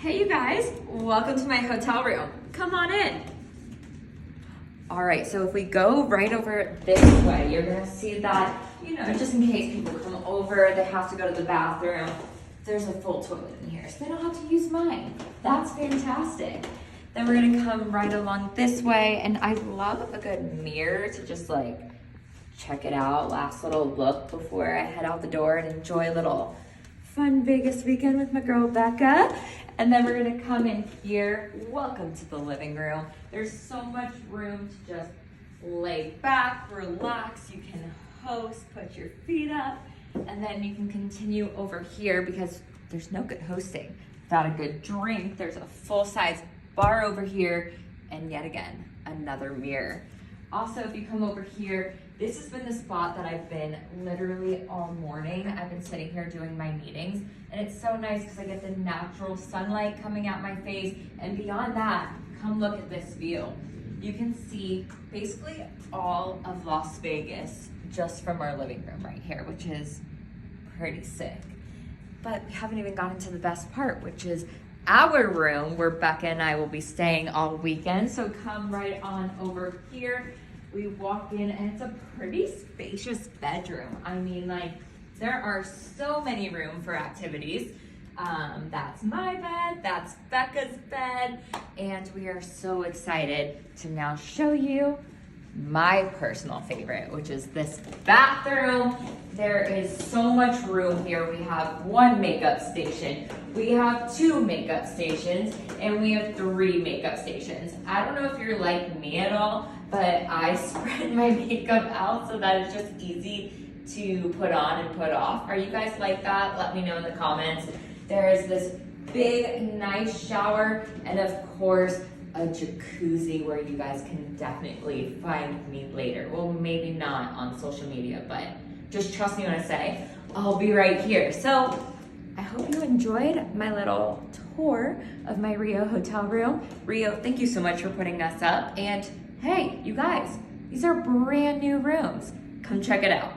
Hey you guys, welcome to my hotel room. Come on in. All right, so if we go right over this way, you're gonna see that, just in case people come over, they have to go to the bathroom, there's a full toilet in here, so they don't have to use mine. That's fantastic. Then we're gonna come right along this way, and I love a good mirror to just like check it out, last little look before I head out the door and enjoy a little fun Vegas weekend with my girl Becca. And then we're gonna come in here. Welcome to the living room. There's so much room to just lay back, relax. You can host, put your feet up, and then you can continue over here because there's no good hosting without a good drink. There's a full-size bar over here, and yet again, another mirror. Also, if you come over here, this has been the spot that I've been literally all morning. I've been sitting here doing my meetings, and it's so nice because I get the natural sunlight coming at my face. And beyond that, come look at this view. You can see basically all of Las Vegas just from our living room right here, which is pretty sick. But we haven't even gotten to the best part, which is our room where Becca and I will be staying all weekend. So come right on over here. We walk in and it's a pretty spacious bedroom. I mean, like, there are so many room for activities. That's my bed, that's Becca's bed, and we are so excited to now show you my personal favorite, which is this bathroom. There is so much room here. We have one makeup station, we have two makeup stations, and we have three makeup stations. I don't know if you're like me at all, but I spread my makeup out so that it's just easy to put on and put off. Are you guys like that? Let me know in the comments. There is this big, nice shower, and of course, a jacuzzi where you guys can definitely find me later. Well, maybe not on social media, but just trust me when I say I'll be right here. So I hope you enjoyed my little tour of my Rio hotel room. Rio, thank you so much for putting us up. And hey, you guys, these are brand new rooms. Come check it out.